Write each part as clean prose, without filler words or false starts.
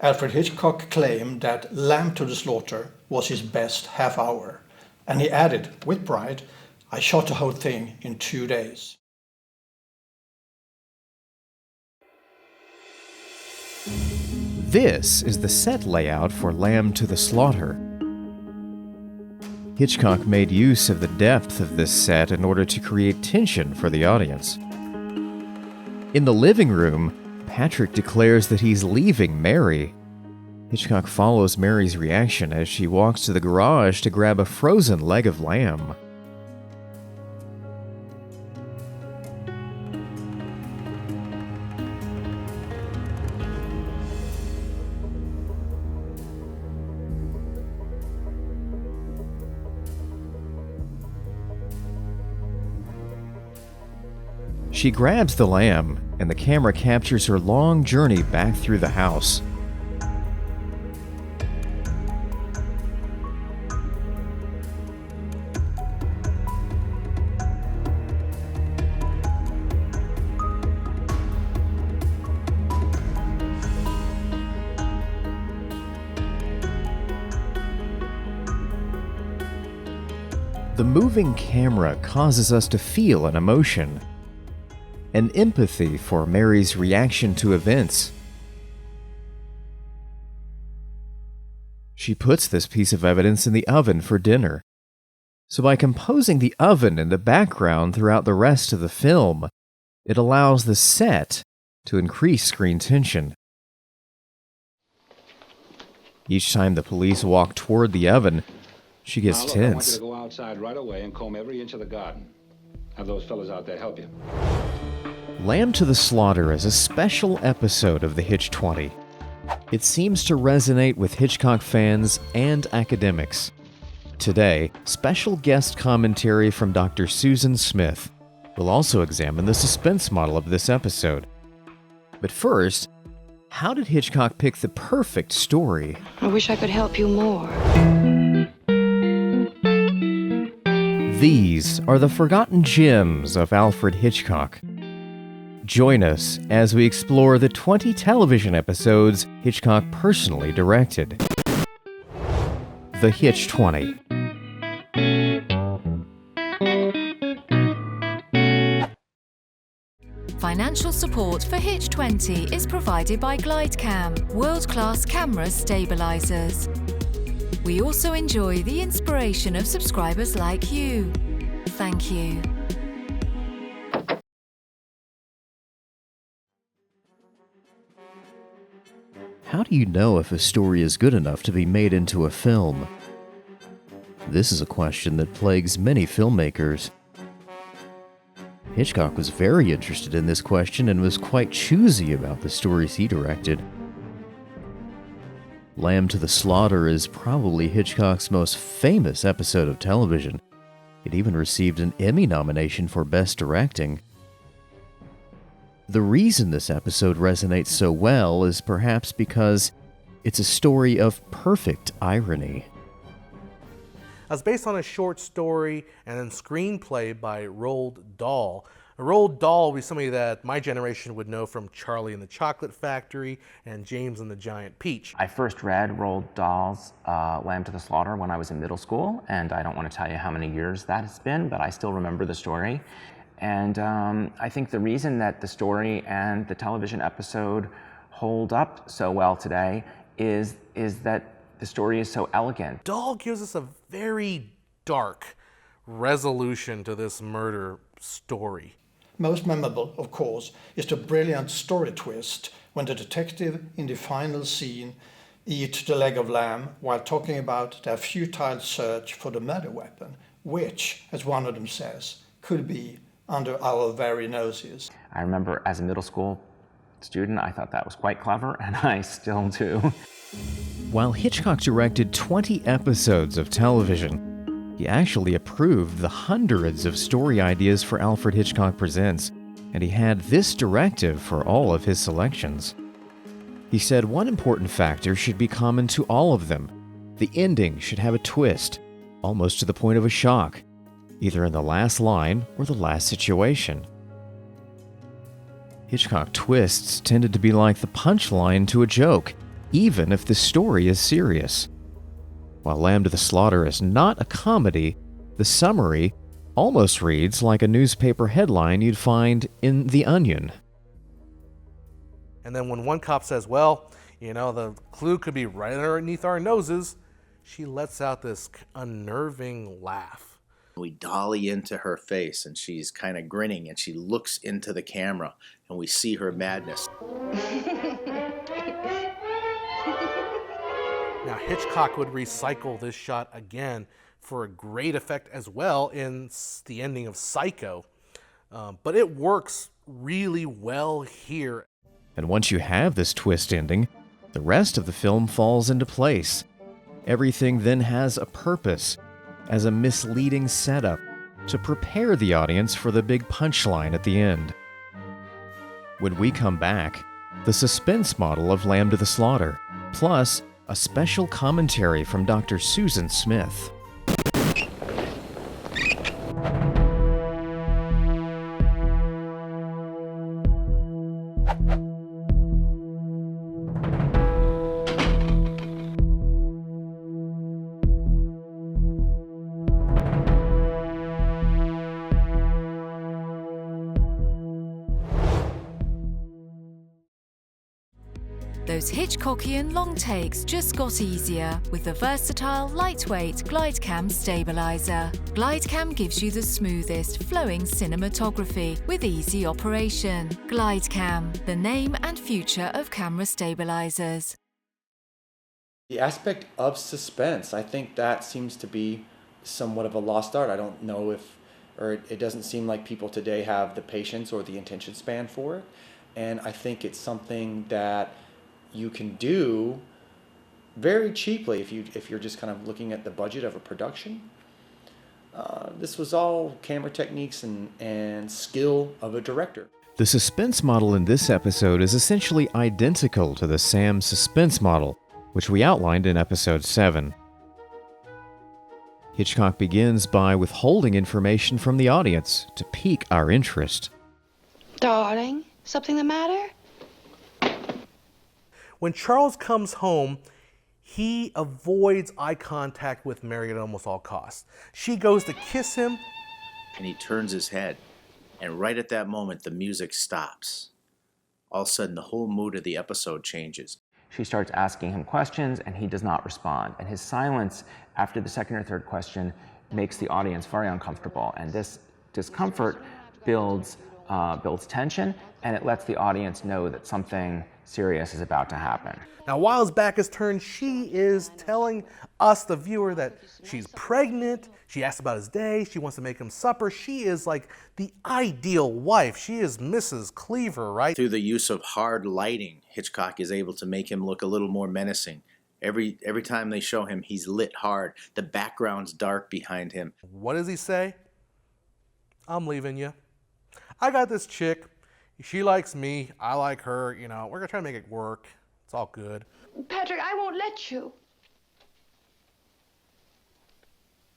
Alfred Hitchcock claimed that Lamb to the Slaughter was his best half hour, and he added, with pride, "I shot the whole thing in 2 days." This is the set layout for Lamb to the Slaughter. Hitchcock made use of the depth of this set in order to create tension for the audience. In the living room, Patrick declares that he's leaving Mary. Hitchcock follows Mary's reaction as she walks to the garage to grab a frozen leg of lamb. She grabs the lamb, and the camera captures her long journey back through the house. The moving camera causes us to feel an emotion, an empathy for Mary's reaction to events. She puts this piece of evidence in the oven for dinner. So by composing the oven in the background throughout the rest of the film, it allows the set to increase screen tension. Each time the police walk toward the oven, she gets tense. I want you to go outside right away and comb every inch of the garden. Have those fellas out there help you. Lamb to the Slaughter is a special episode of the Hitch20. It seems to resonate with Hitchcock fans and academics. Today, special guest commentary from Dr. Susan Smith will also examine the suspense model of this episode. But first, how did Hitchcock pick the perfect story? I wish I could help you more. These are the forgotten gems of Alfred Hitchcock. Join us as we explore the 20 television episodes Hitchcock personally directed. The Hitch20. Financial support for Hitch20 is provided by GlideCam, world-class camera stabilizers. We also enjoy the inspiration of subscribers like you. Thank you. How do you know if a story is good enough to be made into a film? This is a question that plagues many filmmakers. Hitchcock was very interested in this question and was quite choosy about the stories he directed. Lamb to the Slaughter is probably Hitchcock's most famous episode of television. It even received an Emmy nomination for Best Directing. The reason this episode resonates so well is perhaps because it's a story of perfect irony. It's based on a short story and a screenplay by Roald Dahl. Roald Dahl would be somebody that my generation would know from Charlie and the Chocolate Factory and James and the Giant Peach. I first read Roald Dahl's Lamb to the Slaughter when I was in middle school, and I don't want to tell you how many years that has been, but I still remember the story. And I think the reason that the story and the television episode hold up so well today is that the story is so elegant. Dahl gives us a very dark resolution to this murder story. Most memorable, of course, is the brilliant story twist when the detective in the final scene eats the leg of lamb while talking about their futile search for the murder weapon, which, as one of them says, could be under our very noses. I remember as a middle school student, I thought that was quite clever, and I still do. While Hitchcock directed 20 episodes of television, he actually approved the hundreds of story ideas for Alfred Hitchcock Presents, and he had this directive for all of his selections. He said one important factor should be common to all of them. The ending should have a twist, almost to the point of a shock, either in the last line or the last situation. Hitchcock twists tended to be like the punchline to a joke. even if the story is serious. While Lamb to the Slaughter is not a comedy, the summary almost reads like a newspaper headline you'd find in The Onion. And then when one cop says, well, you know, the clue could be right underneath our noses, she lets out this unnerving laugh. We dolly into her face and she's kind of grinning and she looks into the camera and we see her madness. Now Hitchcock would recycle this shot again for a great effect as well in the ending of Psycho. But it works really well here. And once you have this twist ending, the rest of the film falls into place. Everything then has a purpose, as a misleading setup to prepare the audience for the big punchline at the end. When we come back, the suspense model of Lamb to the Slaughter, plus a special commentary from Dr. Susan Smith. Those Hitchcockian long takes just got easier with the versatile, lightweight GlideCam stabilizer. GlideCam gives you the smoothest, flowing cinematography with easy operation. GlideCam, the name and future of camera stabilizers. The aspect of suspense, I think that seems to be somewhat of a lost art. I don't know if, or it doesn't seem like people today have the patience or the attention span for it. And I think it's something that you can do very cheaply if you're just kind of looking at the budget of a production. This was all camera techniques and skill of a director. The suspense model in this episode is essentially identical to the Sam suspense model, which we outlined in episode 7. Hitchcock begins by withholding information from the audience to pique our interest. Darling, something the matter? When Charles comes home, he avoids eye contact with Mary at almost all costs. She goes to kiss him, And he turns his head, and right at that moment the music stops. All of a sudden the whole mood of the episode changes. She starts asking him questions and he does not respond. And his silence after the second or third question makes the audience very uncomfortable. And this discomfort builds tension, and it lets the audience know that something serious is about to happen. Now, while his back is turned, she is telling us, the viewer, that she's pregnant. She asks about his day. She wants to make him supper. She is like the ideal wife. She is Mrs. Cleaver, right? Through the use of hard lighting, Hitchcock is able to make him look a little more menacing. Every time they show him, he's lit hard. The background's dark behind him. What does he say? I'm leaving you. I got this chick. She likes me. I like her. You know, we're going to try to make it work. It's all good. Patrick, I won't let you.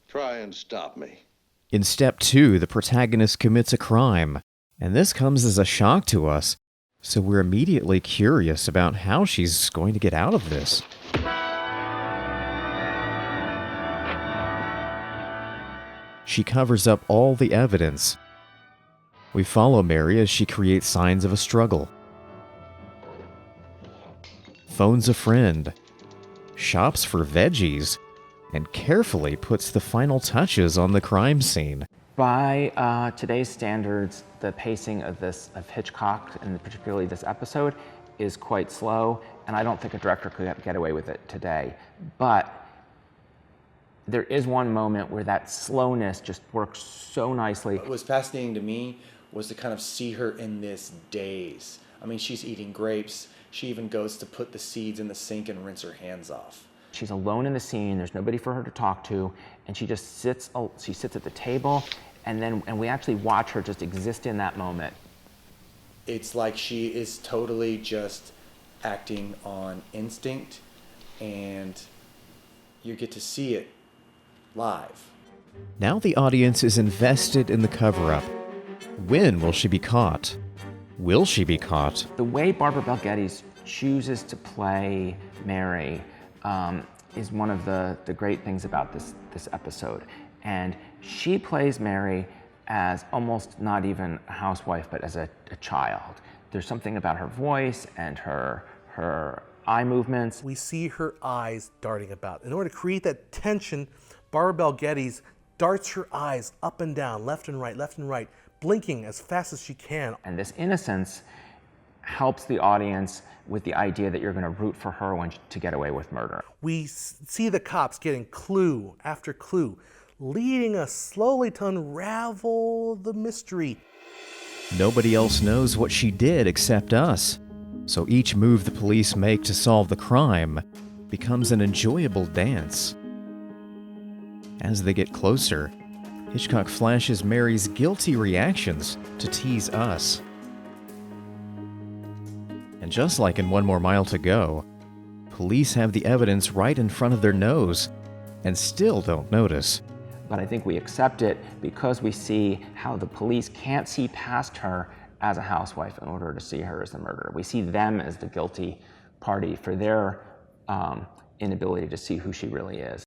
Try and stop me. In step 2, the protagonist commits a crime, and this comes as a shock to us, so we're immediately curious about how she's going to get out of this. She covers up all the evidence. We follow Mary as she creates signs of a struggle. Phones a friend, shops for veggies, and carefully puts the final touches on the crime scene. By today's standards, the pacing of Hitchcock, and particularly this episode, is quite slow, and I don't think a director could get away with it today. But there is one moment where that slowness just works so nicely. What was fascinating to me was to kind of see her in this daze. I mean, she's eating grapes. She even goes to put the seeds in the sink and rinse her hands off. She's alone in the scene. There's nobody for her to talk to, and she just sits. She sits at the table, and we actually watch her just exist in that moment. It's like she is totally just acting on instinct, and you get to see it live. Now the audience is invested in the cover-up. When will she be caught? Will she be caught? The way Barbara Bel Geddes chooses to play Mary is one of the great things about this episode. And she plays Mary as almost not even a housewife, but as a child. There's something about her voice and her eye movements. We see her eyes darting about. In order to create that tension, Barbara Bel Geddes darts her eyes up and down, left and right, blinking as fast as she can. And this innocence helps the audience with the idea that you're going to root for her to get away with murder. We see the cops getting clue after clue, leading us slowly to unravel the mystery. Nobody else knows what she did except us, so each move the police make to solve the crime becomes an enjoyable dance. As they get closer, Hitchcock flashes Mary's guilty reactions to tease us. And just like in One More Mile to Go, police have the evidence right in front of their nose and still don't notice. But I think we accept it because we see how the police can't see past her as a housewife in order to see her as the murderer. We see them as the guilty party for their inability to see who she really is.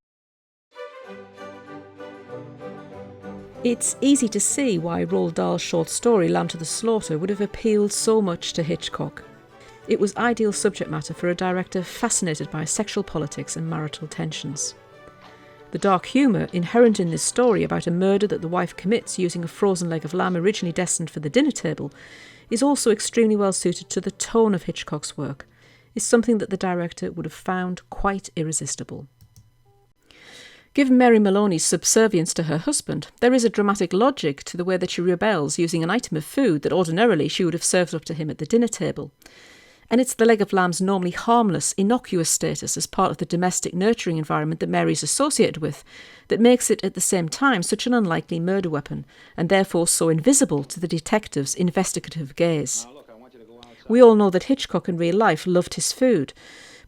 It's easy to see why Roald Dahl's short story Lamb to the Slaughter would have appealed so much to Hitchcock. It was ideal subject matter for a director fascinated by sexual politics and marital tensions. The dark humour inherent in this story about a murder that the wife commits using a frozen leg of lamb originally destined for the dinner table is also extremely well suited to the tone of Hitchcock's work, is something that the director would have found quite irresistible. Given Mary Maloney's subservience to her husband, there is a dramatic logic to the way that she rebels using an item of food that ordinarily she would have served up to him at the dinner table. And it's the leg of lamb's normally harmless, innocuous status as part of the domestic nurturing environment that Mary is associated with that makes it at the same time such an unlikely murder weapon, and therefore so invisible to the detective's investigative gaze. We all know that Hitchcock in real life loved his food,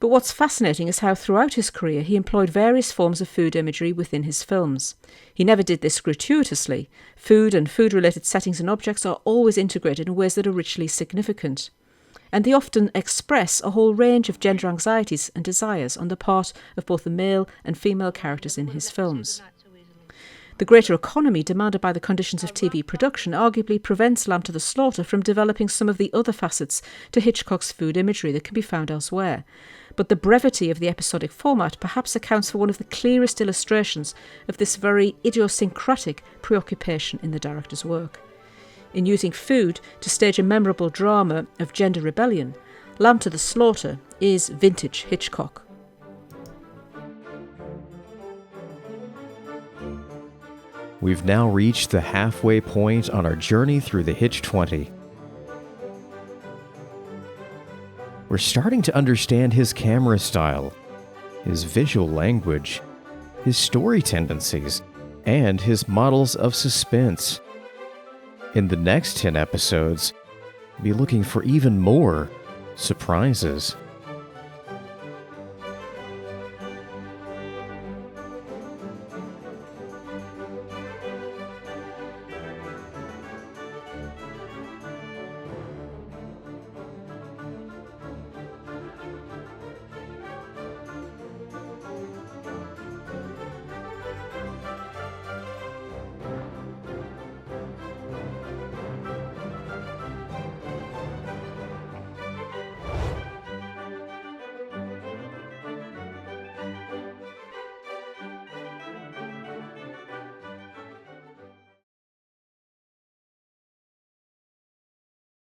but what's fascinating is how throughout his career he employed various forms of food imagery within his films. He never did this gratuitously. Food and food-related settings and objects are always integrated in ways that are richly significant. And they often express a whole range of gender anxieties and desires on the part of both the male and female characters in his films. The greater economy demanded by the conditions of TV production arguably prevents Lamb to the Slaughter from developing some of the other facets to Hitchcock's food imagery that can be found elsewhere. But the brevity of the episodic format perhaps accounts for one of the clearest illustrations of this very idiosyncratic preoccupation in the director's work. In using food to stage a memorable drama of gender rebellion, Lamb to the Slaughter is vintage Hitchcock. We've now reached the halfway point on our journey through the Hitch20. We're starting to understand his camera style, his visual language, his story tendencies, and his models of suspense. In the next 10 episodes, we'll be looking for even more surprises.